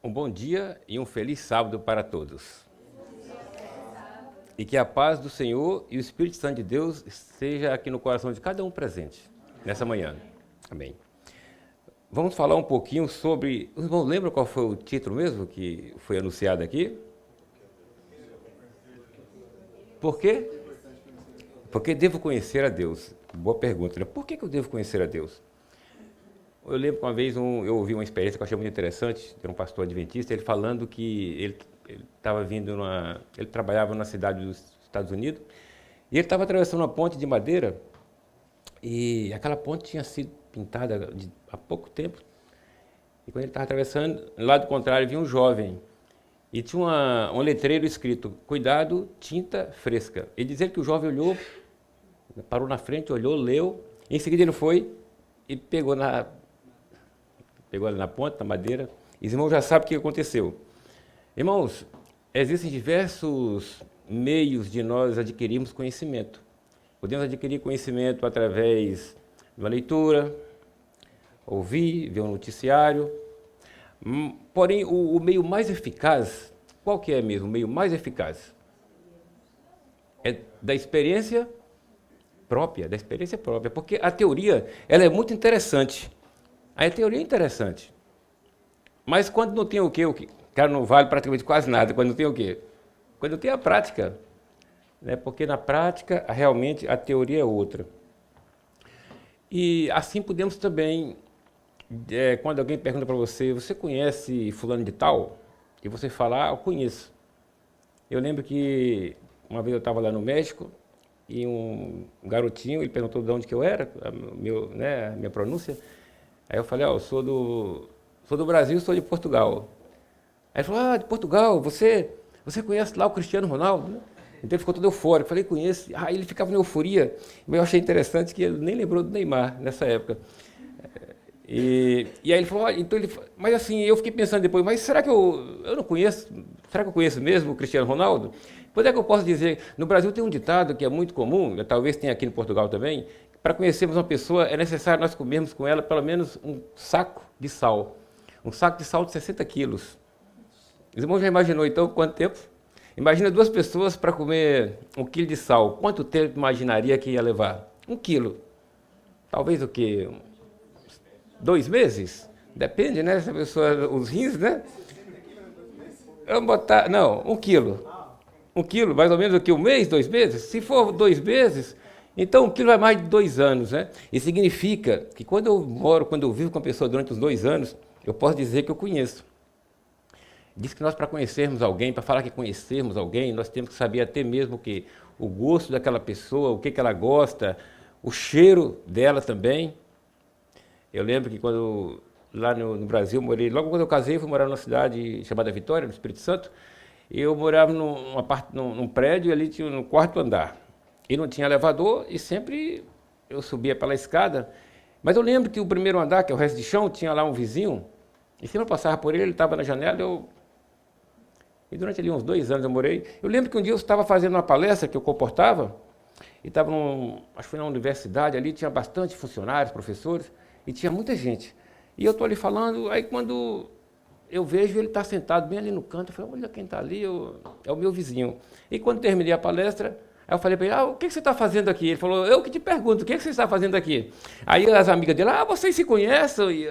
Um bom dia e um feliz sábado para todos. E que a paz do Senhor e o Espírito Santo de Deus esteja aqui no coração de cada um presente nessa manhã. Amém. Vamos falar um pouquinho sobre... Os irmãos lembram qual foi o título mesmo que foi anunciado aqui? Por quê? Porque devo conhecer a Deus. Boa pergunta, né? Por que eu devo conhecer a Deus? Eu lembro que uma vez eu ouvi uma experiência que eu achei muito interessante, de um pastor adventista, ele falando que ele estava ele trabalhava na cidade dos Estados Unidos, e ele estava atravessando uma ponte de madeira, e aquela ponte tinha sido pintada há pouco tempo, e quando ele estava atravessando, do lado contrário, vinha um jovem, e tinha um letreiro escrito, cuidado, tinta fresca. Ele dizia que o jovem olhou, parou na frente, olhou, leu, e em seguida ele foi e pegou ali na ponta, na madeira, e os irmãos já sabem o que aconteceu. Irmãos, existem diversos meios de nós adquirirmos conhecimento. Podemos adquirir conhecimento através de uma leitura, ouvir, ver um noticiário. Porém, o meio mais eficaz, qual que é mesmo o meio mais eficaz? É da experiência própria, porque a teoria ela é muito interessante. A teoria é interessante, mas quando não tem o quê? Cara, não vale praticamente quase nada. Quando não tem o quê? Quando não tem a prática. Né? Porque na prática, realmente, a teoria é outra. E assim podemos também, quando alguém pergunta para você, você conhece fulano de tal? E você fala, eu conheço. Eu lembro que uma vez eu estava lá no México, e um garotinho, ele perguntou de onde que eu era, a minha pronúncia. Aí eu falei, eu sou do Brasil, sou de Portugal. Aí ele falou, de Portugal, você conhece lá o Cristiano Ronaldo? Né? Então ele ficou todo eufórico, eu falei, conheço. Aí ele ficava em euforia, mas eu achei interessante que ele nem lembrou do Neymar nessa época. E aí ele falou, mas assim, eu fiquei pensando depois, mas será que eu não conheço, será que eu conheço mesmo o Cristiano Ronaldo? Pois é que eu posso dizer, no Brasil tem um ditado que é muito comum, talvez tenha aqui em Portugal também, para conhecermos uma pessoa, é necessário nós comermos com ela pelo menos um saco de sal. Um saco de sal de 60 quilos. Os irmãos já imaginou, então, quanto tempo? Imagina duas pessoas para comer 1 quilo de sal. Quanto tempo imaginaria que ia levar? 1 quilo. Talvez o quê? 2 meses? Depende, né? Se a pessoa, os rins, né? Vamos botar... Não, 1 quilo. 1 quilo, mais ou menos o que? 1 mês, 2 meses? Se for 2 meses... Então, 1 quilo é mais de 2 anos, né? Isso significa que quando eu vivo com a pessoa durante os 2 anos, eu posso dizer que eu conheço. Diz que nós, para conhecermos alguém, para falar que conhecemos alguém, nós temos que saber até mesmo o gosto daquela pessoa, o que ela gosta, o cheiro dela também. Eu lembro que lá no Brasil, logo quando eu casei, fui morar numa cidade chamada Vitória, no Espírito Santo, e eu morava num prédio, e ali tinha no 4º andar. E não tinha elevador, e sempre eu subia pela escada. Mas eu lembro que o primeiro andar, que é o resto de chão, tinha lá um vizinho, e sempre eu passava por ele estava na janela, e durante ali uns 2 anos eu morei. Eu lembro que um dia eu estava fazendo uma palestra que eu comportava, e estava acho que foi na universidade, ali tinha bastante funcionários, professores, e tinha muita gente. E eu estou ali falando, aí quando eu vejo ele está sentado bem ali no canto, eu falei, olha quem está ali, é o meu vizinho. E quando terminei a palestra, aí eu falei para ele, o que você está fazendo aqui? Ele falou, eu que te pergunto, o que você está fazendo aqui? Aí as amigas dele, vocês se conhecem?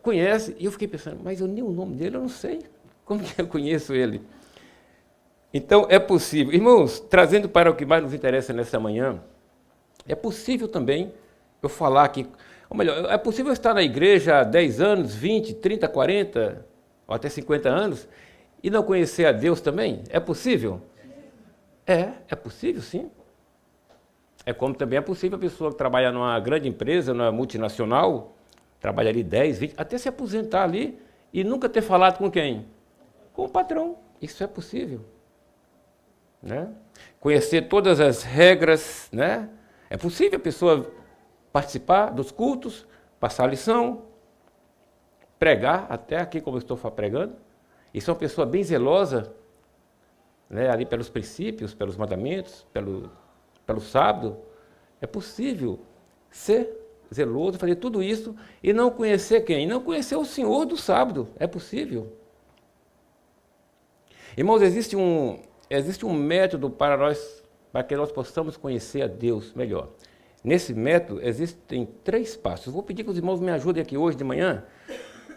Conhece? E eu fiquei pensando, mas nem o nome dele eu não sei. Como que eu conheço ele? Então, é possível. Irmãos, trazendo para o que mais nos interessa nessa manhã, é possível também eu falar aqui, ou melhor, é possível eu estar na igreja há 10 anos, 20, 30, 40, ou até 50 anos, e não conhecer a Deus também? É possível? É possível, sim. É como também é possível a pessoa trabalhar numa grande empresa, numa multinacional, trabalhar ali 10, 20, até se aposentar ali e nunca ter falado com quem? Com o patrão. Isso é possível. Né? Conhecer todas as regras, né? É possível a pessoa participar dos cultos, passar a lição, pregar, até aqui como eu estou pregando, e ser uma pessoa bem zelosa, né, ali pelos princípios, pelos mandamentos, pelo sábado. É possível ser zeloso, fazer tudo isso e não conhecer quem? Não conhecer o Senhor do sábado. É possível. Irmãos, existe um método para que nós possamos conhecer a Deus melhor. Nesse método existem 3 passos. Vou pedir que os irmãos me ajudem aqui hoje de manhã.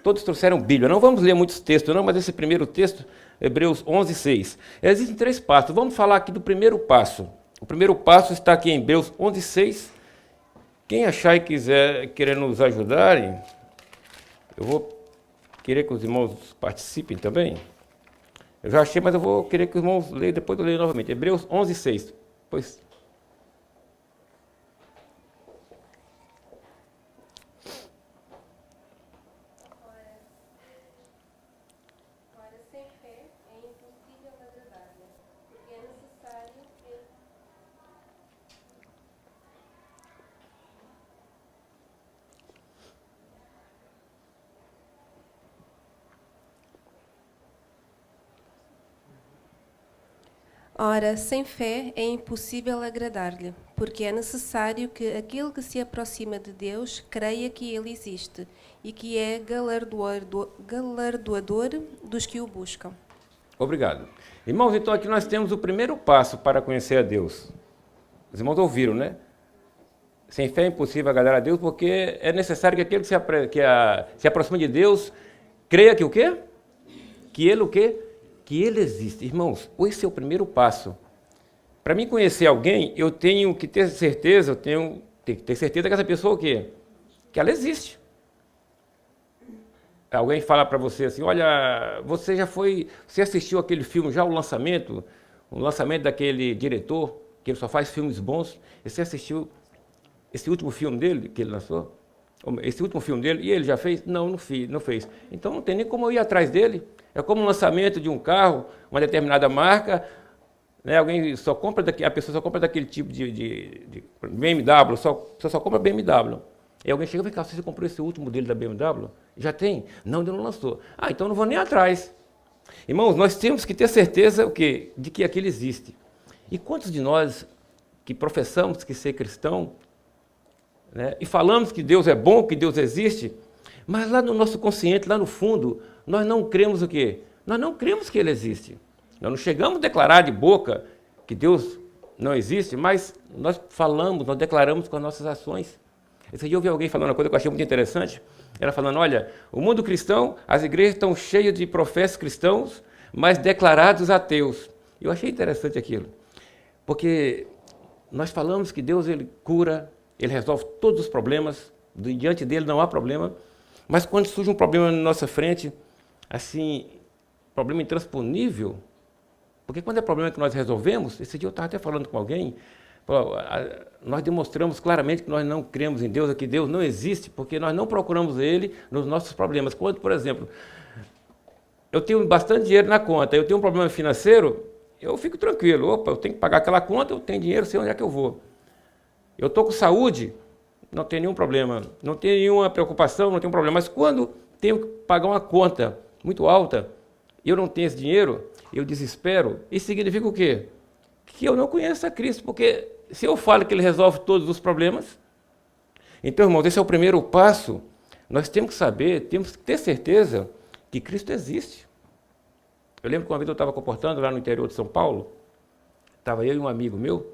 Todos trouxeram Bíblia. Não vamos ler muitos textos, não, mas esse primeiro texto, Hebreus 11, 6. Existem 3 passos. Vamos falar aqui do primeiro passo. O primeiro passo está aqui em Hebreus 11, 6. Quem achar e querer nos ajudarem, eu vou querer que os irmãos participem também. Eu já achei, mas eu vou querer que os irmãos leiam, depois eu leio novamente. Hebreus 11, 6. Pois. Ora, sem fé é impossível agradar-lhe, porque é necessário que... Ora, sem fé é impossível agradar-lhe, porque é necessário que aquele que se aproxima de Deus creia que Ele existe e que é galardoador dos que o buscam. Obrigado. Irmãos, então aqui nós temos o primeiro passo para conhecer a Deus. Os irmãos ouviram, né? Sem fé é impossível agradar a Deus, porque é necessário que aquele que se aproxima de Deus creia que o quê? Que Ele o quê? Que Ele existe. Irmãos, esse é o primeiro passo. Para mim conhecer alguém, eu tenho que ter certeza, tenho que ter certeza que essa pessoa o quê? Que ela existe. Alguém fala para você assim, olha, você assistiu aquele filme já, o lançamento daquele diretor, que ele só faz filmes bons, e você assistiu esse último filme dele, que ele lançou? Esse último filme dele, e ele já fez? Não fez. Então não tem nem como eu ir atrás dele. É como o lançamento de um carro, uma determinada marca, né? A pessoa só compra daquele tipo de BMW, só compra BMW. E alguém chega e fala, você comprou esse último modelo da BMW? Já tem? Não, ele não lançou. Ah, então não vou nem atrás. Irmãos, nós temos que ter certeza o quê? De que aquilo existe. E quantos de nós que professamos que ser cristão, né, e falamos que Deus é bom, que Deus existe, mas lá no nosso consciente, lá no fundo, nós não cremos o quê? Nós não cremos que Ele existe. Nós não chegamos a declarar de boca que Deus não existe, mas nós declaramos com as nossas ações. Esse dia eu ouvi alguém falando uma coisa que eu achei muito interessante. Ela falando, olha, o mundo cristão, as igrejas estão cheias de professos cristãos, mas declarados ateus. Eu achei interessante aquilo. Porque nós falamos que Deus Ele cura, Ele resolve todos os problemas, diante dEle não há problema, mas quando surge um problema na nossa frente, assim, problema intransponível, porque quando é problema que nós resolvemos, esse dia eu estava até falando com alguém, nós demonstramos claramente que nós não cremos em Deus, que Deus não existe, porque nós não procuramos Ele nos nossos problemas. Quando, por exemplo, eu tenho bastante dinheiro na conta, eu tenho um problema financeiro, eu fico tranquilo. Opa, eu tenho que pagar aquela conta, eu tenho dinheiro, sei onde é que eu vou. Eu estou com saúde, não tem nenhum problema, não tenho nenhuma preocupação, não tenho problema. Mas quando tenho que pagar uma conta muito alta, e eu não tenho esse dinheiro, eu desespero. Isso significa o quê? Que eu não conheço a Cristo, porque se eu falo que Ele resolve todos os problemas, então, irmãos, esse é o primeiro passo. Nós temos que saber, temos que ter certeza que Cristo existe. Eu lembro que uma vez eu estava comportando lá no interior de São Paulo, estava eu e um amigo meu,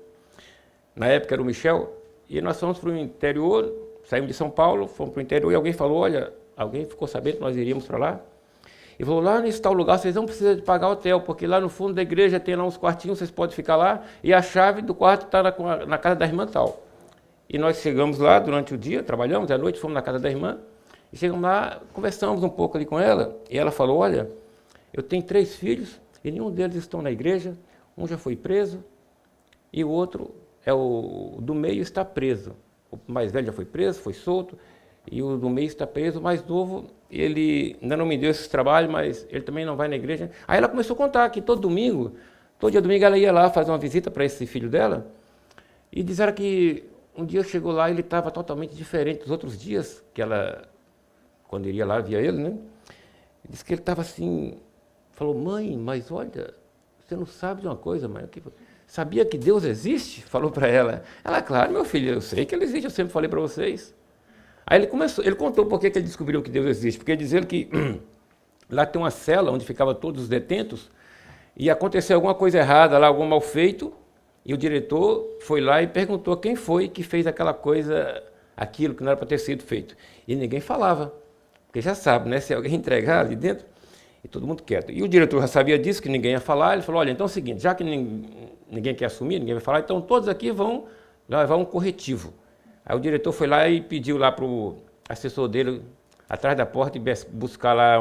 na época era o Michel, e nós fomos para o interior, saímos de São Paulo, fomos para o interior, e alguém falou, olha, alguém ficou sabendo que nós iríamos para lá, e falou, lá nesse tal lugar vocês não precisam de pagar hotel, porque lá no fundo da igreja tem lá uns quartinhos, vocês podem ficar lá, e a chave do quarto está na casa da irmã tal. E nós chegamos lá durante o dia, trabalhamos, à noite fomos na casa da irmã, e chegamos lá, conversamos um pouco ali com ela, e ela falou, olha, eu tenho 3 filhos, e nenhum deles estão na igreja, um já foi preso, e o outro, o do meio, está preso. O mais velho já foi preso, foi solto, e o do meio está preso, o mais novo, ele ainda não me deu esse trabalho, mas ele também não vai na igreja. Aí ela começou a contar que todo dia domingo ela ia lá fazer uma visita para esse filho dela, e disseram que um dia chegou lá e ele estava totalmente diferente dos outros dias, que ela, quando iria lá, via ele, né? Disse que ele estava assim, falou, mãe, mas olha, você não sabe de uma coisa, mãe, sabia que Deus existe? Falou para ela. Ela, claro, meu filho, eu sei que Ele existe, eu sempre falei para vocês. Aí ele contou por que ele descobriu que Deus existe, porque dizendo que lá tem uma cela onde ficavam todos os detentos, e aconteceu alguma coisa errada lá, algum mal feito, e o diretor foi lá e perguntou quem foi que fez aquela coisa, aquilo que não era para ter sido feito. E ninguém falava, porque já sabe, né? Se alguém entregar ali dentro, e todo mundo quieto. E o diretor já sabia disso, que ninguém ia falar, ele falou, olha, então é o seguinte, já que ninguém quer assumir, ninguém vai falar, então todos aqui vão levar um corretivo. Aí o diretor foi lá e pediu lá para o assessor dele, atrás da porta, e buscar lá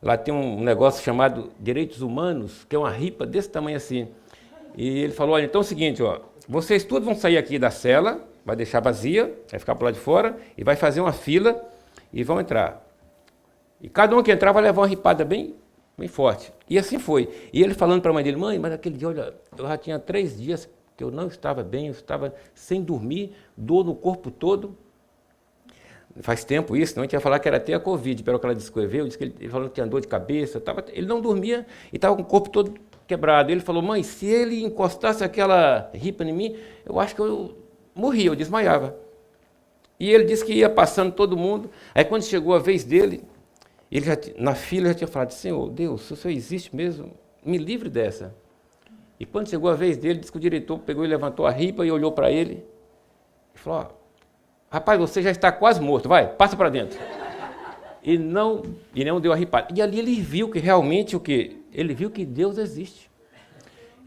Lá tem um negócio chamado Direitos Humanos, que é uma ripa desse tamanho assim. E ele falou, olha, então é o seguinte, ó, vocês todos vão sair aqui da cela, vai deixar vazia, vai ficar para lá de fora, e vai fazer uma fila e vão entrar. E cada um que entrar vai levar uma ripada bem forte. E assim foi. E ele falando para a mãe dele, mãe, mas aquele dia, olha, eu já tinha 3 dias que eu não estava bem, eu estava sem dormir, dor no corpo todo. Faz tempo isso, não a gente ia falar que era até a Covid, pelo que ela descreveu, disse que ele falou que tinha dor de cabeça, ele não dormia e estava com o corpo todo quebrado. Ele falou, mãe, se ele encostasse aquela ripa em mim, eu acho que eu morria, eu desmaiava. E ele disse que ia passando todo mundo, aí quando chegou a vez dele, ele na fila já tinha falado, Senhor, Deus, se o Senhor existe mesmo, me livre dessa. E quando chegou a vez dele, disse que o diretor pegou e levantou a ripa e olhou para ele e falou, rapaz, você já está quase morto, vai, passa para dentro. E não deu a ripada. E ali ele viu que realmente o quê? Ele viu que Deus existe.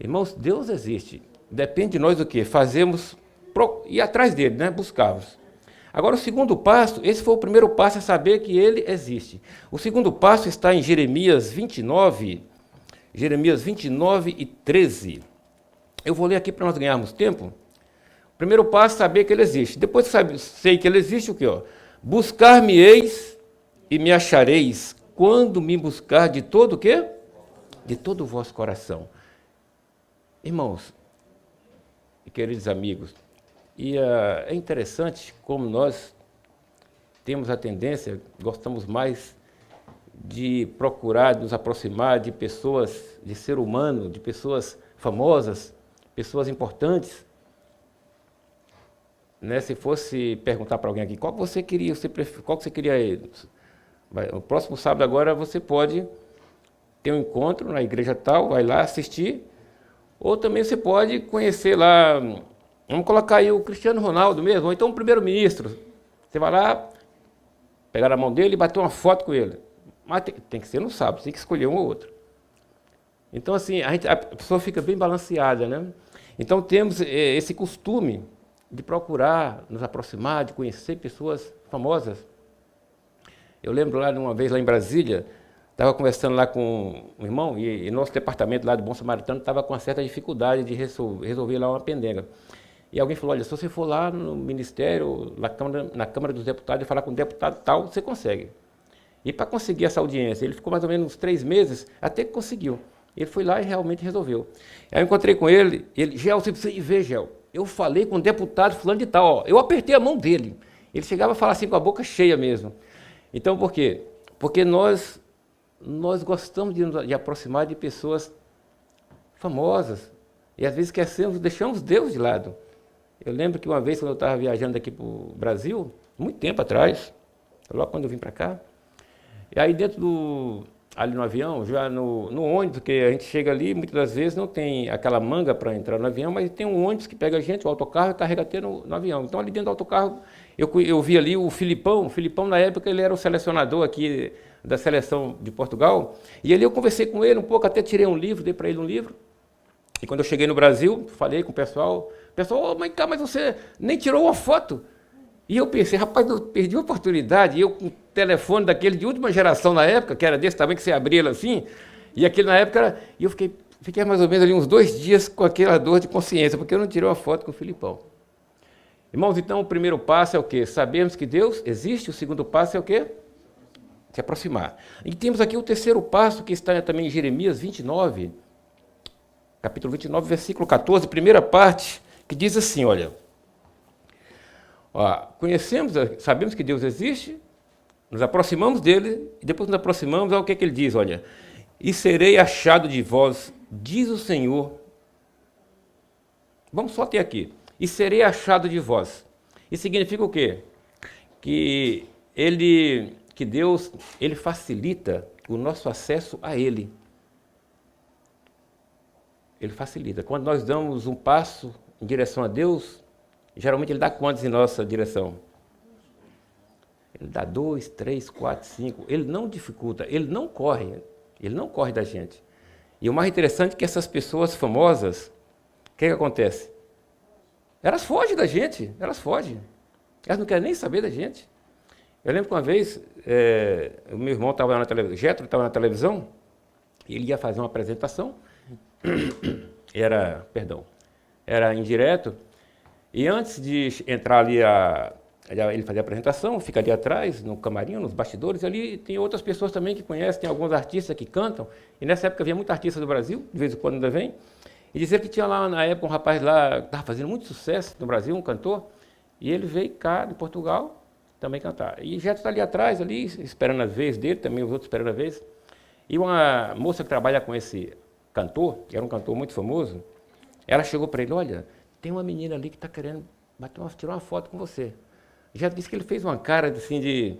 Irmãos, Deus existe. Depende de nós o quê? Fazemos, ir atrás dele, né? Buscarmos. Agora o segundo passo, esse foi o primeiro passo, é saber que ele existe. O segundo passo está em Jeremias 29 e 13. Eu vou ler aqui para nós ganharmos tempo. Primeiro passo, saber que ele existe. Depois que sei que ele existe, o quê? Buscar-me-eis e me achareis quando me buscar de todo o quê? De todo o vosso coração. Irmãos e queridos amigos, é interessante como nós temos a tendência, gostamos mais de procurar nos aproximar de pessoas, de ser humano, de pessoas famosas, pessoas importantes. Né, se fosse perguntar para alguém aqui, qual que você queria, qual que você queria? O próximo sábado agora você pode ter um encontro na igreja tal, vai lá assistir, ou também você pode conhecer lá, vamos colocar aí o Cristiano Ronaldo mesmo, ou então o primeiro-ministro. Você vai lá, pegar a mão dele e bater uma foto com ele. Mas tem que ser no sábado, tem que escolher um ou outro. Então assim, a pessoa fica bem balanceada, né? Então temos esse costume de procurar nos aproximar, de conhecer pessoas famosas. Eu lembro lá, uma vez lá em Brasília, estava conversando lá com um irmão, e nosso departamento lá do Bom Samaritano estava com uma certa dificuldade de resolver lá uma pendenga. E alguém falou, olha, se você for lá no ministério, na Câmara dos Deputados, e falar com o deputado tal, você consegue. E para conseguir essa audiência, ele ficou mais ou menos uns 3 meses, até que conseguiu. Ele foi lá e realmente resolveu. Aí eu encontrei com ele, Gel, você precisa ir ver, Gel. Eu falei com o deputado fulano de tal, ó, eu apertei a mão dele. Ele chegava a falar assim com a boca cheia mesmo. Então, por quê? Porque nós gostamos de aproximar de pessoas famosas. E às vezes deixamos Deus de lado. Eu lembro que uma vez, quando eu estava viajando aqui para o Brasil, muito tempo atrás, logo quando eu vim para cá, e aí ali no avião, já no ônibus, que a gente chega ali, muitas das vezes não tem aquela manga para entrar no avião, mas tem um ônibus que pega a gente, o autocarro, e carrega até no avião. Então, ali dentro do autocarro, eu vi ali o Filipão. Na época, ele era o selecionador aqui da seleção de Portugal, e ali eu conversei com ele um pouco, até tirei um livro, dei para ele um livro. E quando eu cheguei no Brasil, falei com o pessoal, mas você nem tirou uma foto. E eu pensei, rapaz, eu perdi a oportunidade, e eu com um telefone daquele de última geração na época, que era desse tamanho, que você abria ele assim, e aquele na época era... E eu fiquei mais ou menos ali uns 2 dias com aquela dor de consciência, porque eu não tirei uma foto com o Filipão. Irmãos, então o primeiro passo é o quê? Sabemos que Deus existe, o segundo passo é o quê? Se aproximar. E temos aqui o terceiro passo, que está também em Jeremias 29, capítulo 29, versículo 14, primeira parte, que diz assim, olha... sabemos que Deus existe, nos aproximamos dele, e depois nos aproximamos, olha o que ele diz, olha, e serei achado de vós, diz o Senhor. Vamos só até aqui. E serei achado de vós. Isso significa o quê? Que Deus, ele facilita o nosso acesso a ele. ele facilita. Quando nós damos um passo em direção a Deus, geralmente ele dá quantos em nossa direção? Ele dá 2, 3, 4, 5. Ele não dificulta, ele não corre da gente. E o mais interessante é que essas pessoas famosas, o que acontece? Elas fogem da gente, elas fogem. Elas não querem nem saber da gente. Eu lembro que uma vez, o meu irmão estava na televisão, Jetro estava na televisão, e ele ia fazer uma apresentação, era indireto, e antes de entrar ali, ele fazia a apresentação, fica ali atrás, no camarim, nos bastidores, ali tem outras pessoas também que conhecem, tem alguns artistas que cantam, e nessa época havia muitos artistas do Brasil, de vez em quando ainda vem, e dizer que tinha lá na época um rapaz lá, que estava fazendo muito sucesso no Brasil, um cantor, e ele veio cá de Portugal também cantar. E Jetro está ali atrás, ali, esperando a vez dele, também os outros esperando a vez. E uma moça que trabalha com esse cantor, que era um cantor muito famoso, ela chegou para ele, olha, tem uma menina ali que está querendo tirar uma foto com você. Jetro disse que ele fez uma cara assim de...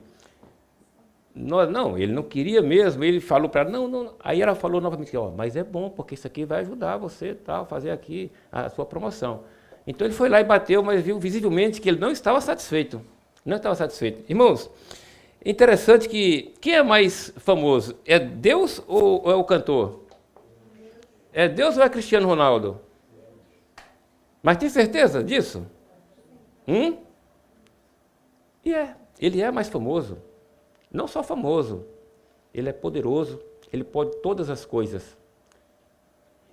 Não, ele não queria mesmo, ele falou para ela, não. Aí ela falou novamente, ó, mas é bom, porque isso aqui vai ajudar você a fazer aqui a sua promoção. Então ele foi lá e bateu, mas viu visivelmente que ele não estava satisfeito. Não estava satisfeito. Irmãos, interessante que quem é mais famoso? É Deus ou é o cantor? É Deus ou é Cristiano Ronaldo? Mas tem certeza disso? Ele é mais famoso. Não só famoso, ele é poderoso, ele pode todas as coisas.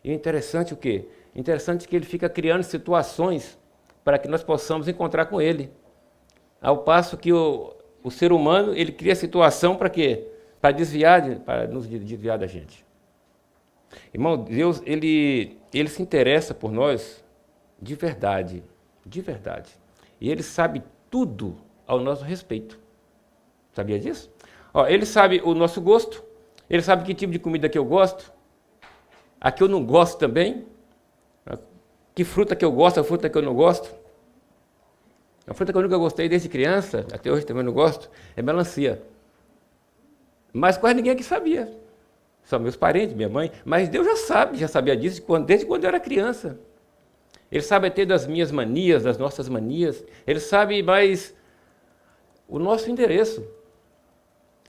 E o interessante o quê? Interessante que ele fica criando situações para que nós possamos encontrar com ele. Ao passo que o ser humano, ele cria situação para quê? Para nos desviar da gente. Irmão, Deus, ele se interessa por nós de verdade, de verdade. E ele sabe tudo ao nosso respeito. Sabia disso? Ó, ele sabe o nosso gosto, ele sabe que tipo de comida que eu gosto, a que eu não gosto também, que fruta que eu gosto, a fruta que eu não gosto. A fruta que eu nunca gostei desde criança, até hoje também não gosto, é melancia. Mas quase ninguém aqui sabia. Só meus parentes, minha mãe. Mas Deus já sabia disso desde quando eu era criança. Ele sabe até das minhas manias, das nossas manias. Ele sabe mais o nosso endereço.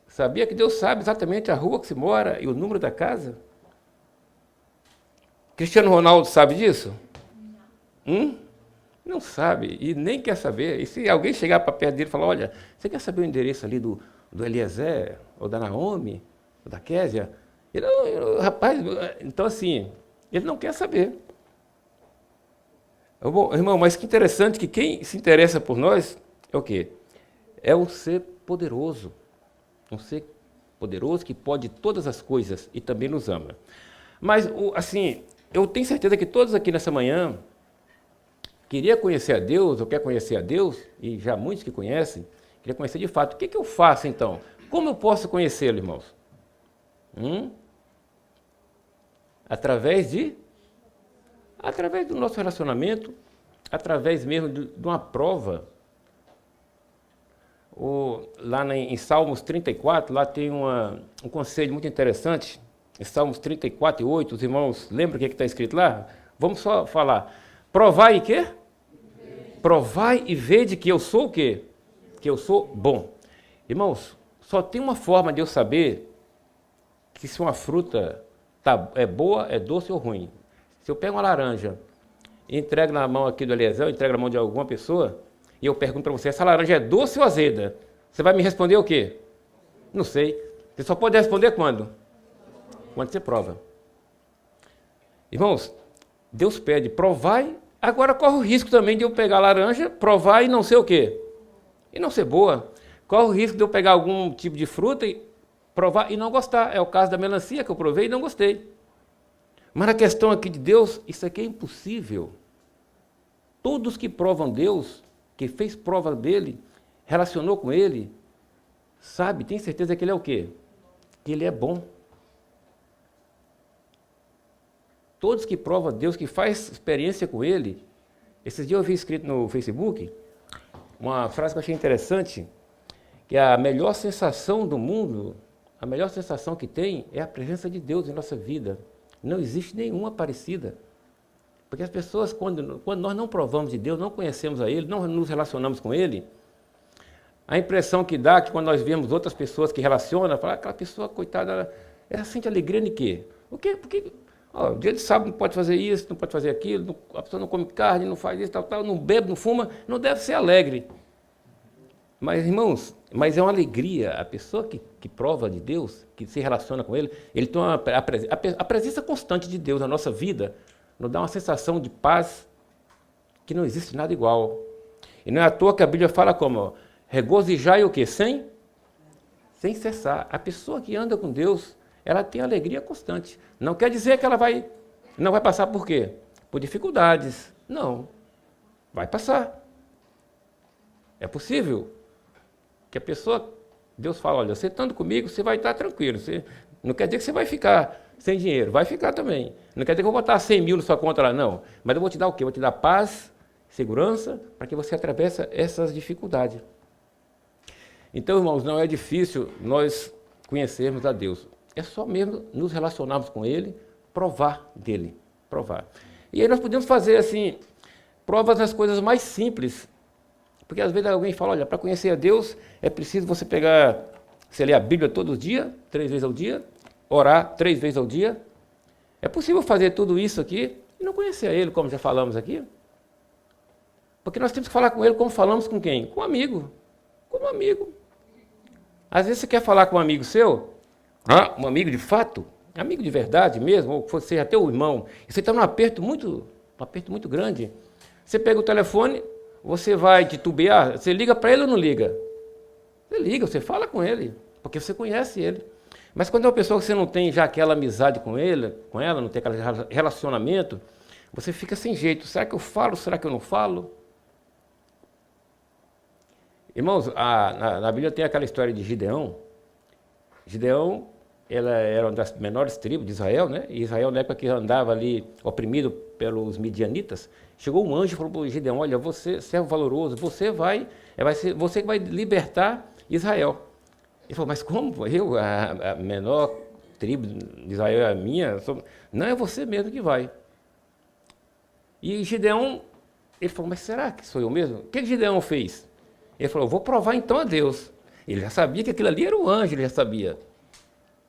Sabia que Deus sabe exatamente a rua que se mora e o número da casa? Cristiano Ronaldo sabe disso? Não sabe e nem quer saber. E se alguém chegar para perto dele e falar, olha, você quer saber o endereço ali do Eliezer, ou da Naomi, ou da Késia? Ele, rapaz, então assim, ele não quer saber. Bom, irmão, mas que interessante que quem se interessa por nós é o quê? É um ser poderoso. Um ser poderoso que pode todas as coisas e também nos ama. Mas, assim, eu tenho certeza que todos aqui nessa manhã queria conhecer a Deus, ou quer conhecer a Deus, e já muitos que conhecem, queria conhecer de fato. O que eu faço, então? Como eu posso conhecê-lo, irmãos? Através do nosso relacionamento, através mesmo de uma prova. Lá em Salmos 34, lá tem um conselho muito interessante, em Salmos 34 e 8, os irmãos lembram o que está escrito lá? Vamos só falar. Provai e quê? Provai e vede que eu sou o quê? Que eu sou bom. Irmãos, só tem uma forma de eu saber que se uma fruta é boa, é doce ou ruim. Se eu pego uma laranja e entrego na mão aqui do Eliezer, entrego na mão de alguma pessoa, e eu pergunto para você, essa laranja é doce ou azeda? Você vai me responder o quê? Não sei. Você só pode responder quando? Quando você prova. Irmãos, Deus pede, provai, agora corre o risco também de eu pegar a laranja, provar e não ser o quê? E não ser boa. Corre o risco de eu pegar algum tipo de fruta e provar e não gostar. É o caso da melancia que eu provei e não gostei. Mas a questão aqui de Deus, isso aqui é impossível. Todos que provam Deus, que fez prova dele, relacionou com ele, sabe, tem certeza que ele é o quê? Que ele é bom. Todos que provam Deus, que faz experiência com ele, esses dias eu vi escrito no Facebook, uma frase que eu achei interessante, que a melhor sensação do mundo, a melhor sensação que tem é a presença de Deus em nossa vida. Não existe nenhuma parecida. Porque as pessoas, quando nós não provamos de Deus, não conhecemos a Ele, não nos relacionamos com Ele, a impressão que dá, que quando nós vemos outras pessoas que relacionam, fala, aquela pessoa, coitada, ela sente alegria de quê? Porque dia de sábado não pode fazer isso, não pode fazer aquilo, a pessoa não come carne, não faz isso, tal, não bebe, não fuma, não deve ser alegre. Mas, irmãos, mas é uma alegria. A pessoa que prova de Deus, que se relaciona com Ele, ele tem a presença constante de Deus na nossa vida, nos dá uma sensação de paz que não existe nada igual. E não é à toa que a Bíblia fala como regozijai o quê? Sem cessar. A pessoa que anda com Deus, ela tem alegria constante. Não quer dizer que ela não vai passar por quê? Por dificuldades. Não. Vai passar. É possível que a pessoa, Deus fala, olha, você estando comigo, você vai estar tranquilo. Não quer dizer que você vai ficar sem dinheiro, vai ficar também. Não quer dizer que eu vou botar 100 mil na sua conta lá, não. Mas eu vou te dar o quê? Eu vou te dar paz, segurança, para que você atravesse essas dificuldades. Então, irmãos, não é difícil nós conhecermos a Deus. É só mesmo nos relacionarmos com Ele, provar dEle, provar. E aí nós podemos fazer, assim, provas nas coisas mais simples. Porque às vezes alguém fala, olha, para conhecer a Deus é preciso você você ler a Bíblia todo dia, 3 vezes ao dia, orar 3 vezes ao dia. É possível fazer tudo isso aqui e não conhecer a Ele, como já falamos aqui? Porque nós temos que falar com Ele como falamos com quem? Com um amigo. Com um amigo. Às vezes você quer falar com um amigo seu, um amigo de fato, amigo de verdade mesmo, ou seja, até o irmão, e você está num aperto muito grande. Você pega o telefone, você vai titubear, você liga para ele ou não liga? Você liga, você fala com ele, porque você conhece ele. Mas quando é uma pessoa que você não tem já aquela amizade com ela, não tem aquele relacionamento, você fica sem jeito. Será que eu falo? Será que eu não falo? Irmãos, na Bíblia tem aquela história de Gideão. Gideão, ela era uma das menores tribos de Israel, né? E Israel, na época que andava ali oprimido pelos midianitas, chegou um anjo e falou para Gideão, olha, você, servo valoroso, você que vai libertar Israel. Ele falou, mas como? Eu, a menor tribo de Israel é a minha? Não, é você mesmo que vai. E Gideão, ele falou, mas será que sou eu mesmo? O que Gideão fez? Ele falou, vou provar então a Deus. Ele já sabia que aquilo ali era um anjo, ele já sabia.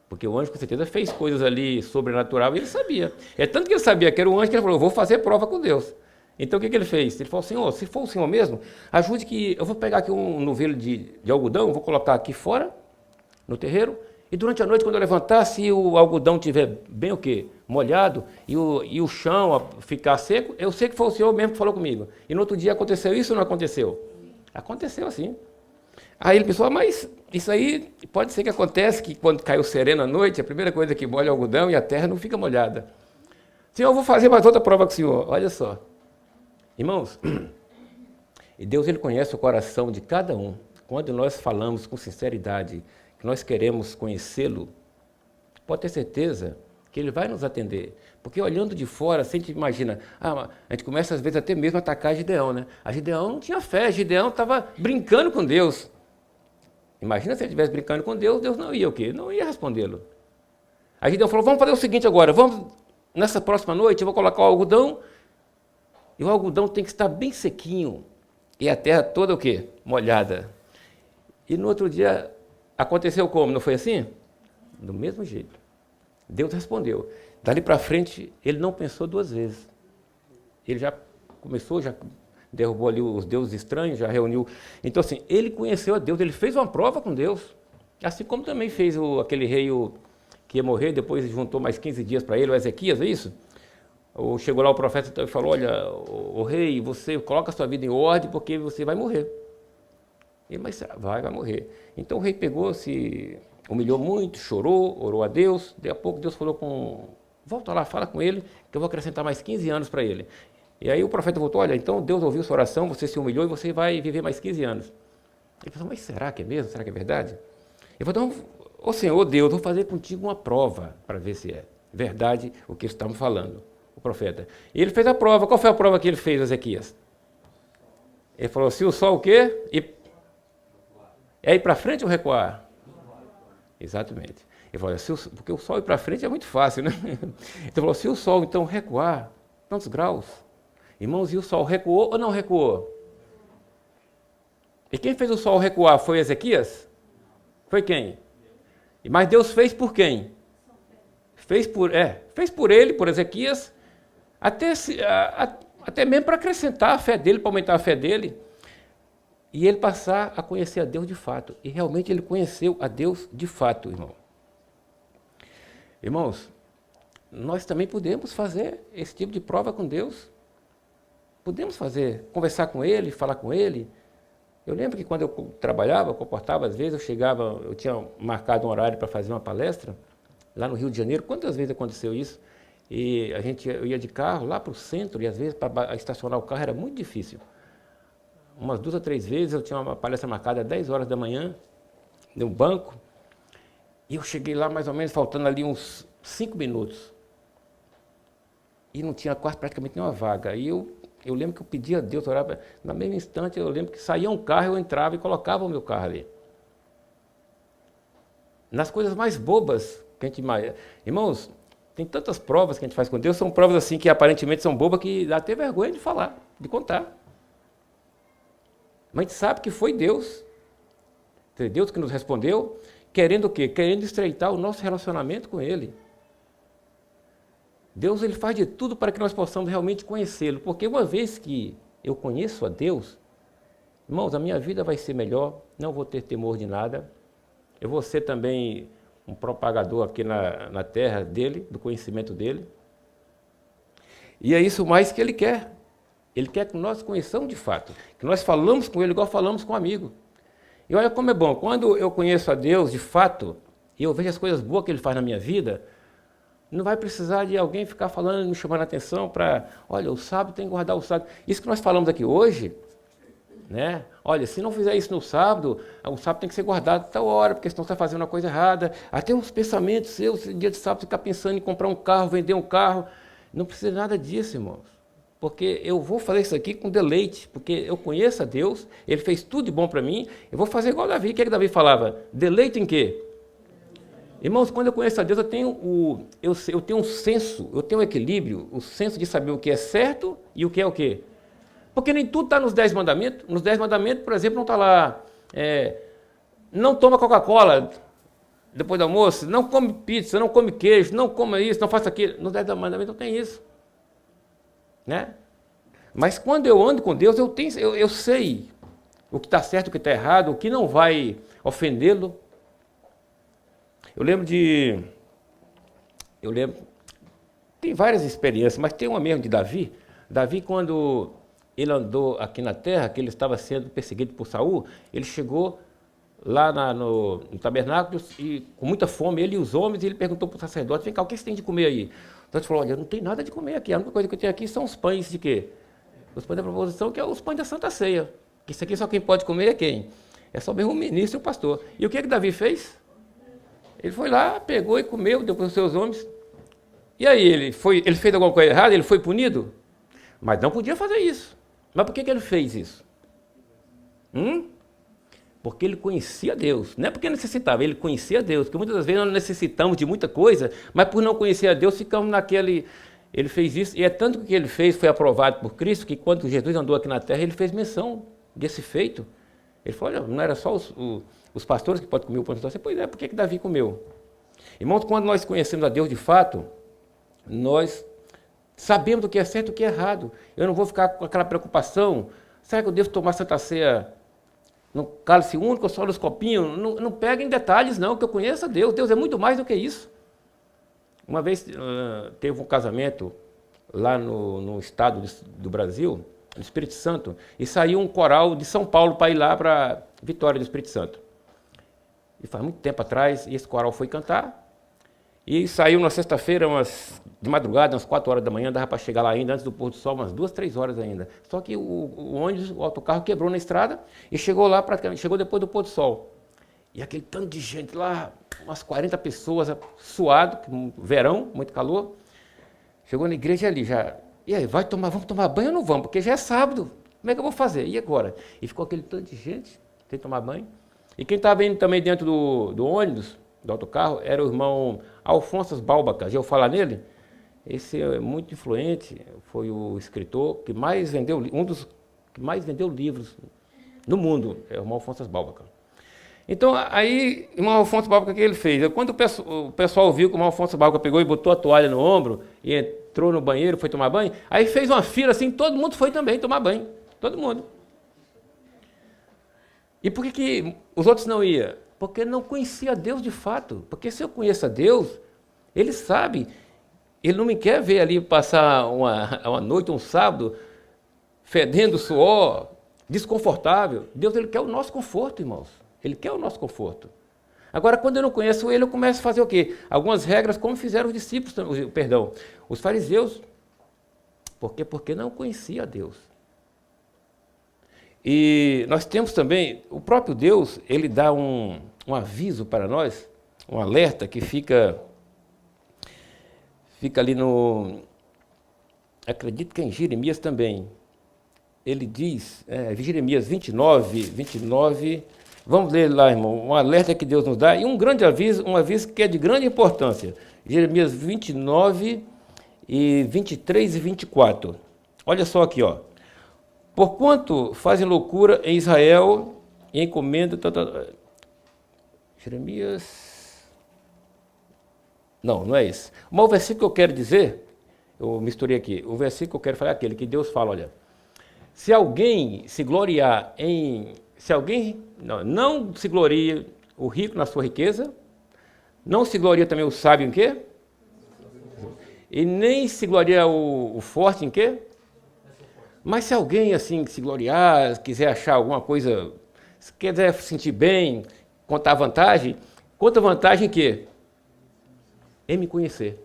Porque o anjo, com certeza, fez coisas ali sobrenaturais e ele sabia. É tanto que ele sabia que era um anjo que ele falou, vou fazer prova com Deus. Então, o que ele fez? Ele falou, Senhor, se for o Senhor mesmo, ajude que eu vou pegar aqui um novelo de algodão, vou colocar aqui fora, no terreiro, e durante a noite, quando eu levantar, se o algodão estiver bem o quê? Molhado, e o chão ficar seco, eu sei que foi o Senhor mesmo que falou comigo. E no outro dia aconteceu isso ou não aconteceu? Aconteceu assim. Aí ele pensou, mas isso aí pode ser que aconteça que quando cai o sereno à noite, a primeira coisa que molha é o algodão e a terra não fica molhada. Senhor, eu vou fazer mais outra prova com o Senhor. Olha só. Irmãos, e Deus ele conhece o coração de cada um. Quando nós falamos com sinceridade, que nós queremos conhecê-lo, pode ter certeza que ele vai nos atender. Porque olhando de fora, a gente imagina, a gente começa às vezes até mesmo a atacar Gideão, né? A Gideão não tinha fé, Gideão estava brincando com Deus. Imagina se ele estivesse brincando com Deus, Deus não ia o quê? Não ia respondê-lo. Aí Gideão falou, vamos fazer o seguinte agora, nessa próxima noite eu vou colocar o algodão, e o algodão tem que estar bem sequinho, e a terra toda o quê? Molhada. E no outro dia, aconteceu como? Não foi assim? Do mesmo jeito. Deus respondeu. Dali para frente, ele não pensou 2 vezes. Ele já começou, já derrubou ali os deuses estranhos, já reuniu. Então, assim, ele conheceu a Deus, ele fez uma prova com Deus. Assim como também fez aquele rei que ia morrer, depois juntou mais 15 dias para ele, o Ezequias, é isso? Chegou lá o profeta e falou, olha, o rei, você coloca a sua vida em ordem porque você vai morrer. Ele, mas vai morrer. Então o rei pegou, se humilhou muito, chorou, orou a Deus. Daí a pouco Deus falou volta lá, fala com ele, que eu vou acrescentar mais 15 anos para ele. E aí o profeta voltou, olha, então Deus ouviu sua oração, você se humilhou e você vai viver mais 15 anos. Ele falou, mas será que é mesmo? Será que é verdade? Eu falei, então, ô Senhor Deus, vou fazer contigo uma prova para ver se é verdade o que estamos falando, o profeta. E ele fez a prova. Qual foi a prova que ele fez, Ezequias? Ele falou, se o sol o quê? É ir para frente ou recuar? Exatamente. Ele falou, porque o sol ir para frente é muito fácil, né? Então ele falou, se o sol então recuar, tantos graus. Irmãos, e o sol recuou ou não recuou? E quem fez o sol recuar foi Ezequias? Foi quem? Mas Deus fez por quem? Fez por ele, por Ezequias, até mesmo para acrescentar a fé dele, para aumentar a fé dele. E ele passar a conhecer a Deus de fato. E realmente ele conheceu a Deus de fato, irmão. Irmãos, nós também podemos fazer esse tipo de prova com Deus. Podemos fazer, conversar com Ele, falar com Ele. Eu lembro que quando eu trabalhava, comportava, às vezes eu tinha marcado um horário para fazer uma palestra, lá no Rio de Janeiro. Quantas vezes aconteceu isso? E eu ia de carro lá para o centro, e às vezes para estacionar o carro era muito difícil. Umas 2 ou 3 vezes eu tinha uma palestra marcada às 10 horas da manhã, no banco, e eu cheguei lá mais ou menos faltando ali uns 5 minutos. E não tinha quase praticamente nenhuma vaga. E eu lembro que eu pedia a Deus, orava, no mesmo instante eu lembro que saía um carro, eu entrava e colocava o meu carro ali. Nas coisas mais bobas que a gente... Irmãos, tem tantas provas que a gente faz com Deus, são provas assim que aparentemente são bobas, que dá até vergonha de falar, de contar. Mas a gente sabe que foi Deus que nos respondeu, querendo o quê? Querendo estreitar o nosso relacionamento com Ele. Deus ele faz de tudo para que nós possamos realmente conhecê-lo, porque uma vez que eu conheço a Deus, irmãos, a minha vida vai ser melhor, não vou ter temor de nada, eu vou ser também um propagador aqui na terra dele, do conhecimento dele, e é isso mais que ele quer. Ele quer que nós conheçamos de fato, que nós falamos com ele igual falamos com um amigo. E olha como é bom, quando eu conheço a Deus de fato, e eu vejo as coisas boas que ele faz na minha vida, não vai precisar de alguém ficar falando, me chamando a atenção para, olha, o sábado tem que guardar o sábado. Isso que nós falamos aqui hoje, né? Olha, se não fizer isso no sábado, o sábado tem que ser guardado a tal hora, porque senão você está fazendo uma coisa errada. Até uns pensamentos seus, dia de sábado, ficar pensando em comprar um carro, vender um carro. Não precisa de nada disso, irmãos. Porque eu vou fazer isso aqui com deleite, porque eu conheço a Deus, Ele fez tudo de bom para mim, eu vou fazer igual Davi. O que é que Davi falava? Deleito em quê? Irmãos, quando eu conheço a Deus, eu tenho um senso, eu tenho um equilíbrio, o senso de saber o que é certo e o que é o quê. Porque nem tudo está nos 10 mandamentos. Nos 10 mandamentos, por exemplo, não está lá, não toma Coca-Cola depois do almoço, não come pizza, não come queijo, não coma isso, não faça aquilo. Nos 10 mandamentos não tem isso. Né? Mas quando eu ando com Deus, eu sei o que está certo, o que está errado, o que não vai ofendê-lo. Eu lembro, tem várias experiências, mas tem uma mesmo de Davi. Davi, quando ele andou aqui na terra, que ele estava sendo perseguido por Saul, ele chegou lá no tabernáculo e com muita fome, ele e os homens, e ele perguntou para o sacerdote, vem cá, o que você tem de comer aí? Então ele falou, olha, não tem nada de comer aqui, a única coisa que eu tenho aqui são os pães de quê? Os pães da proposição, que é os pães da Santa Ceia. Isso aqui só quem pode comer é quem? É só mesmo o ministro e o pastor. E o que Davi fez? Ele foi lá, pegou e comeu, deu para os seus homens. E aí, ele fez alguma coisa errada? Ele foi punido? Mas não podia fazer isso. Mas por que ele fez isso? Porque ele conhecia Deus. Não é porque necessitava, ele conhecia Deus. Porque muitas vezes nós necessitamos de muita coisa, mas por não conhecer a Deus, ficamos naquele... Ele fez isso, e é tanto que ele fez, foi aprovado por Cristo, que quando Jesus andou aqui na terra, ele fez menção desse feito. Ele falou, olha, não era só os pastores que podem comer o pão de Deus. Pois é, por que Davi comeu? Irmãos, quando nós conhecemos a Deus de fato, nós sabemos o que é certo e o que é errado. Eu não vou ficar com aquela preocupação, será que eu devo tomar Santa Ceia no cálice único ou só nos copinhos? Não pega em detalhes não, que eu conheço a Deus. Deus é muito mais do que isso. Uma vez teve um casamento lá no estado do Brasil, no Espírito Santo, e saiu um coral de São Paulo para ir lá para Vitória do Espírito Santo. E faz muito tempo atrás, esse coral foi cantar, e saiu na sexta-feira, de madrugada, umas 4 horas da manhã, dava para chegar lá ainda, antes do pôr do sol, umas 2, 3 horas ainda. Só que o ônibus, o autocarro quebrou na estrada, e chegou lá, chegou depois do pôr do sol. E aquele tanto de gente lá, umas 40 pessoas, suado, verão, muito calor, chegou na igreja ali já... E aí, vamos tomar banho ou não vamos? Porque já é sábado, como é que eu vou fazer? E agora? E ficou aquele tanto de gente, sem tomar banho. E quem estava indo também dentro do ônibus, do autocarro, era o irmão Alfonso Bálbaca. Já ouviu falar nele? Esse é muito influente, foi o escritor que mais vendeu, um dos que mais vendeu livros no mundo, é o irmão Afonso Balbaca. Então, aí, o irmão Afonso Balbaca, o que ele fez? Quando o pessoal viu que o irmão Afonso Balbaca pegou e botou a toalha no ombro e entrou no banheiro, foi tomar banho, aí fez uma fila assim, todo mundo foi também tomar banho, todo mundo. E por que os outros não iam? Porque não conhecia Deus de fato. Porque se eu conheço a Deus, Ele sabe. Ele não me quer ver ali passar uma noite, um sábado, fedendo suor, desconfortável. Deus, Ele quer o nosso conforto, irmãos. Ele quer o nosso conforto. Agora, quando eu não conheço Ele, eu começo a fazer o quê? Algumas regras, como fizeram os discípulos, os fariseus. Por quê? Porque não conhecia a Deus. E nós temos também, o próprio Deus, Ele dá um aviso para nós, um alerta que fica ali no... Acredito que é em Jeremias também. Ele diz, Jeremias 29, vamos ler lá, irmão, um alerta que Deus nos dá, e um grande aviso, um aviso que é de grande importância. Jeremias 29, 23 e 24. Olha só aqui, ó. Porquanto fazem loucura em Israel e encomendam... Jeremias... Não é esse. Mas o versículo que eu quero dizer, eu misturei aqui, o versículo que eu quero falar é aquele que Deus fala, olha, se alguém se gloriar em... Se alguém não se gloria o rico na sua riqueza, não se gloria também o sábio em quê? E nem se gloria o forte em quê? Mas se alguém assim se gloriar, quiser achar alguma coisa, se quiser sentir bem, contar vantagem, conta vantagem em quê? Em me conhecer.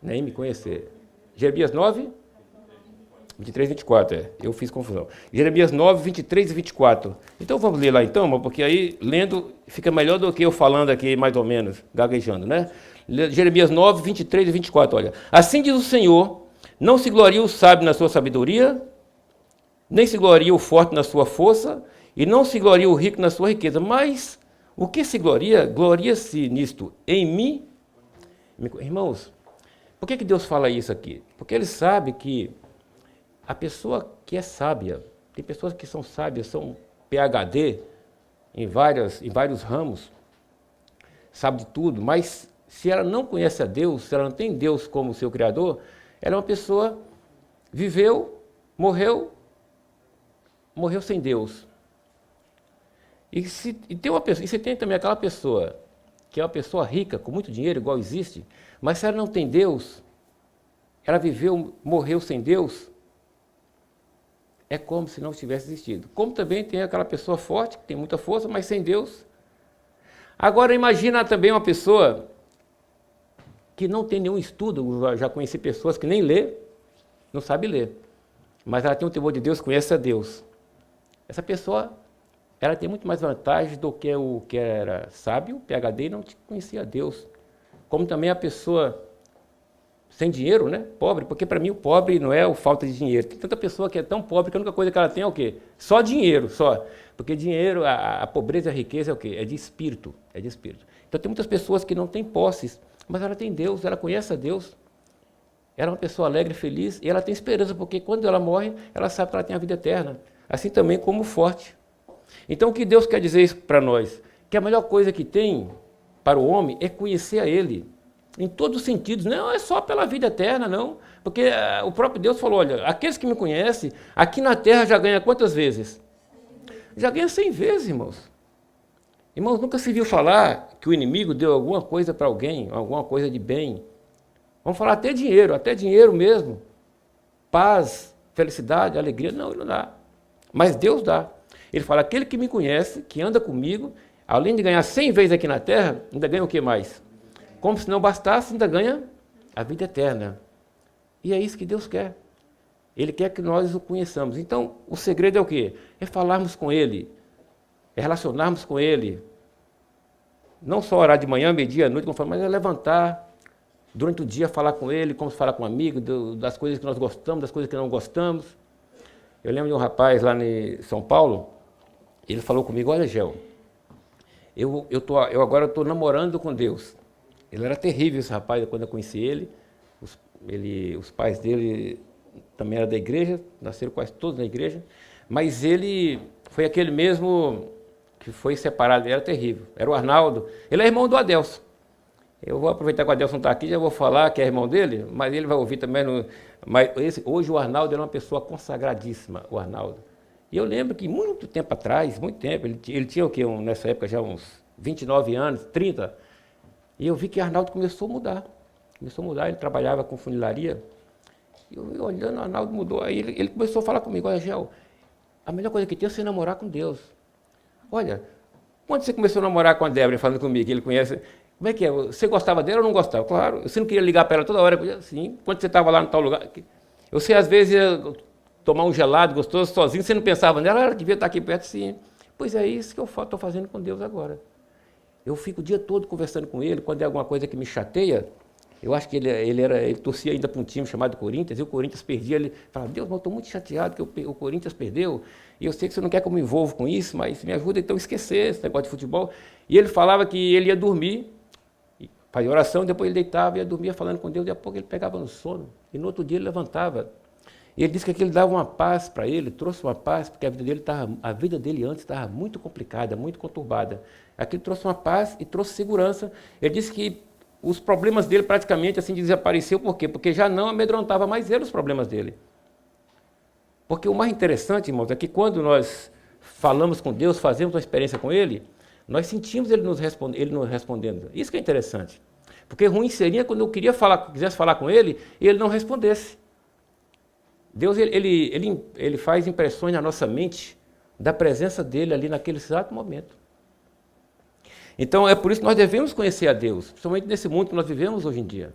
Em me conhecer. Jeremias 9, 23 e 24, eu fiz confusão. Jeremias 9, 23 e 24. Então vamos ler lá então, porque aí lendo fica melhor do que eu falando aqui mais ou menos, gaguejando, né? Jeremias 9, 23 e 24, olha. Assim diz o Senhor, não se gloria o sábio na sua sabedoria, nem se gloria o forte na sua força, e não se gloria o rico na sua riqueza. Mas o que se gloria? Gloria-se nisto em mim. Irmãos, por que Deus fala isso aqui? Porque Ele sabe que a pessoa que é sábia, tem pessoas que são sábias, são PhD em vários ramos, sabe de tudo, mas se ela não conhece a Deus, se ela não tem Deus como seu Criador, ela é uma pessoa, viveu, morreu sem Deus. E você tem também aquela pessoa, que é uma pessoa rica, com muito dinheiro, igual existe, mas se ela não tem Deus, ela viveu, morreu sem Deus, é como se não tivesse existido. Como também tem aquela pessoa forte, que tem muita força, mas sem Deus. Agora imagina também uma pessoa que não tem nenhum estudo, eu já conheci pessoas que nem lê, não sabe ler, mas ela tem um temor de Deus, conhece a Deus. Essa pessoa, ela tem muito mais vantagem do que o que era sábio, PhD, e não conhecia a Deus. Como também a pessoa sem dinheiro, né? Pobre, porque para mim o pobre não é o falta de dinheiro. Tem tanta pessoa que é tão pobre que a única coisa que ela tem é o quê? Só dinheiro, só. Porque dinheiro, a pobreza e a riqueza é o quê? É de espírito, é de espírito. Então tem muitas pessoas que não têm posses, mas ela tem Deus, ela conhece a Deus. Ela é uma pessoa alegre, feliz, e ela tem esperança, porque quando ela morre, ela sabe que ela tem a vida eterna. Assim também como o forte. Então o que Deus quer dizer isso para nós? Que a melhor coisa que tem para o homem é conhecer a Ele. Em todos os sentidos, não é só pela vida eterna, não. Porque o próprio Deus falou, olha, aqueles que me conhecem, aqui na terra já ganha quantas vezes? Já ganha 100 vezes, irmãos. Irmãos, nunca se viu falar que o inimigo deu alguma coisa para alguém, alguma coisa de bem. Vamos falar até dinheiro mesmo. Paz, felicidade, alegria. Não, ele não dá. Mas Deus dá. Ele fala, aquele que me conhece, que anda comigo, além de ganhar 100 vezes aqui na terra, ainda ganha o que mais? Como se não bastasse, ainda ganha a vida eterna. E é isso que Deus quer. Ele quer que nós o conheçamos. Então, o segredo é o quê? É falarmos com Ele, é relacionarmos com Ele. Não só orar de manhã, meio-dia, à noite, mas é levantar, durante o dia falar com Ele, como se falar com um amigo, das coisas que nós gostamos, das coisas que não gostamos. Eu lembro de um rapaz lá em São Paulo, ele falou comigo, olha, Gel, eu agora estou namorando com Deus. Ele era terrível, esse rapaz, quando eu conheci ele. Os pais dele também eram da igreja, nasceram quase todos na igreja, mas ele foi aquele mesmo que foi separado, era terrível, era o Arnaldo, ele é irmão do Adelson. Eu vou aproveitar que o Adelson está aqui, já vou falar que é irmão dele, mas ele vai ouvir também. Hoje o Arnaldo era uma pessoa consagradíssima, o Arnaldo. E eu lembro que muito tempo atrás, muito tempo, ele tinha o quê? Nessa época já uns 29 anos, 30, e eu vi que o Arnaldo começou a mudar. Ele trabalhava com funilaria, e eu olhando, o Arnaldo mudou. Aí ele começou a falar comigo: olha, Gel, a melhor coisa que tem é você namorar com Deus. Olha, quando você começou a namorar com a Débora, falando comigo, ele conhece, como é que é? Você gostava dela ou não gostava? Claro, você não queria ligar para ela toda hora? Sim, quando você estava lá no tal lugar. Você às vezes ia tomar um gelado gostoso sozinho, você não pensava nela, ela devia estar aqui perto, sim. Pois é isso que eu estou fazendo com Deus agora. Eu fico o dia todo conversando com ele, quando é alguma coisa que me chateia. Eu acho que ele torcia ainda para um time chamado Corinthians, e o Corinthians perdia, ele falava: Deus, eu estou muito chateado que o Corinthians perdeu, e eu sei que você não quer que eu me envolva com isso, mas me ajuda então a esquecer esse negócio de futebol. E ele falava que ele ia dormir, fazia oração, depois ele deitava, ia dormir falando com Deus, e a pouco ele pegava no sono, e no outro dia ele levantava. E ele disse que aquilo dava uma paz para ele, trouxe uma paz, porque a vida dele antes estava muito complicada, muito conturbada. Aquilo trouxe uma paz e trouxe segurança. Ele disse que os problemas dele praticamente assim desapareceram. Por quê? Porque já não amedrontava mais ele os problemas dele. Porque o mais interessante, irmãos, é que quando nós falamos com Deus, fazemos uma experiência com Ele, nós sentimos Ele nos respondendo. Isso que é interessante. Porque ruim seria quando eu quisesse falar com Ele e Ele não respondesse. Deus ele faz impressões na nossa mente da presença dEle ali naquele exato momento. Então, é por isso que nós devemos conhecer a Deus, principalmente nesse mundo que nós vivemos hoje em dia.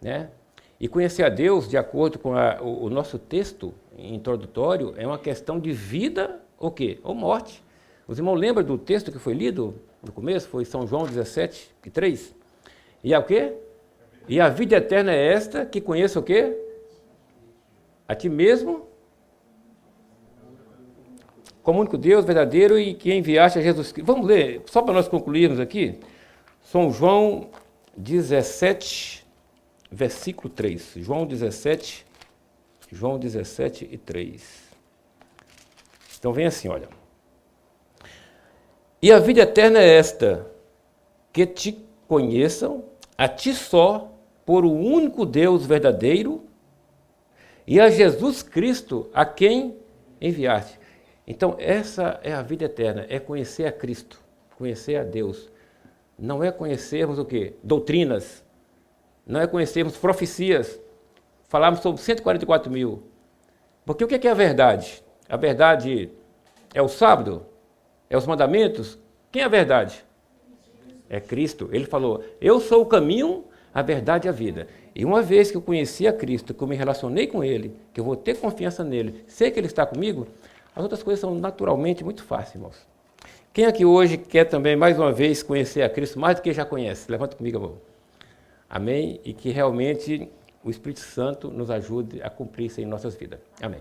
Né? E conhecer a Deus, de acordo com o nosso texto introdutório, é uma questão de vida ou quê? Ou morte. Os irmãos lembram do texto que foi lido no começo? Foi São João 17:3. E o quê? E a vida eterna é esta, que conheça o quê? A ti mesmo, como único Deus verdadeiro e que enviaste a Jesus Cristo. Vamos ler, só para nós concluirmos aqui, São João 17, versículo 3. João 17:3. Então vem assim, olha. E a vida eterna é esta, que te conheçam, a ti só, por o único Deus verdadeiro, e a Jesus Cristo, a quem enviaste. Então, essa é a vida eterna, é conhecer a Cristo, conhecer a Deus. Não é conhecermos o quê? Doutrinas. Não é conhecermos profecias. Falarmos sobre 144 mil. Porque o que é a verdade? A verdade é o sábado? É os mandamentos? Quem é a verdade? É Cristo. Ele falou: eu sou o caminho, a verdade e a vida. E uma vez que eu conheci a Cristo, que eu me relacionei com Ele, que eu vou ter confiança nele, sei que Ele está comigo, as outras coisas são naturalmente muito fáceis, irmãos. Quem aqui hoje quer também, mais uma vez, conhecer a Cristo mais do que já conhece? Levanta comigo a mão. Amém? E que realmente o Espírito Santo nos ajude a cumprir isso em nossas vidas. Amém.